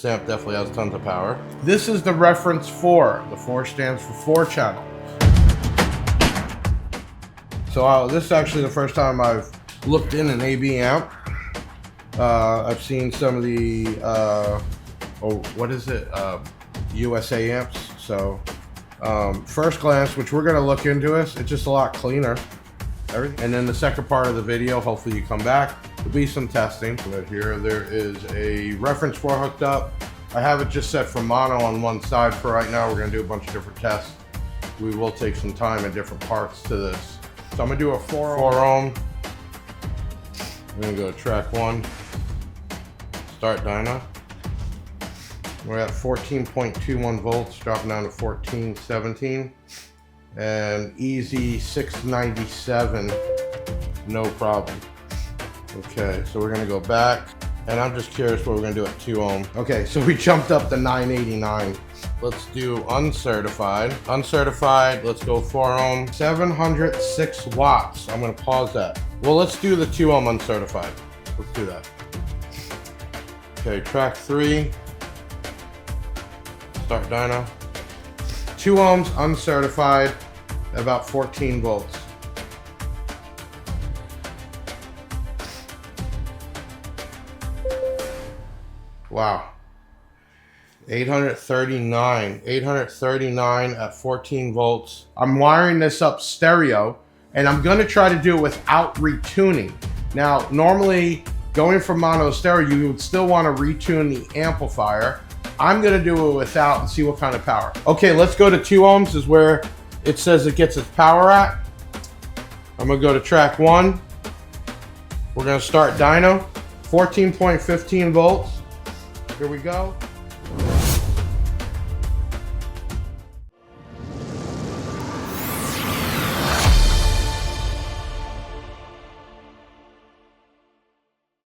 This amp definitely has tons of power. This is the reference 4. The 4 stands for 4 channel. So this is actually the first time I've looked in an AB amp. I've seen some of the, USA amps. So first glance, which we're gonna look into this, it's just a lot cleaner. And then the second part of the video, hopefully you come back, there'll be some testing. But here there is a reference 4 hooked up. I have it just set for mono on one side for right now. We're gonna do a bunch of different tests. We will take some time in different parts to this. So I'm gonna do a 4 ohm. I'm gonna go to track 1, start dyno. We're at 14.21 volts, dropping down to 14.17. And easy 697, no problem. Okay, so we're gonna go back, and I'm just curious what we're gonna do at 2 ohm. Okay, so we jumped up to 989. Let's do uncertified. Uncertified, let's go 4 ohm, 706 watts. I'm gonna pause that. Well, let's do the 2 ohm uncertified. Let's do that. Okay, track 3, start dyno. 2 ohms uncertified, about 14 volts. Wow. 839 at 14 volts. I'm wiring this up stereo, and I'm gonna try to do it without retuning. Now, normally going from mono to stereo, you would still wanna retune the amplifier. I'm gonna do it without and see what kind of power. Okay, let's go to 2 ohms is where it says it gets its power at. I'm gonna go to track 1. We're gonna start dyno, 14.15 volts. Here we go.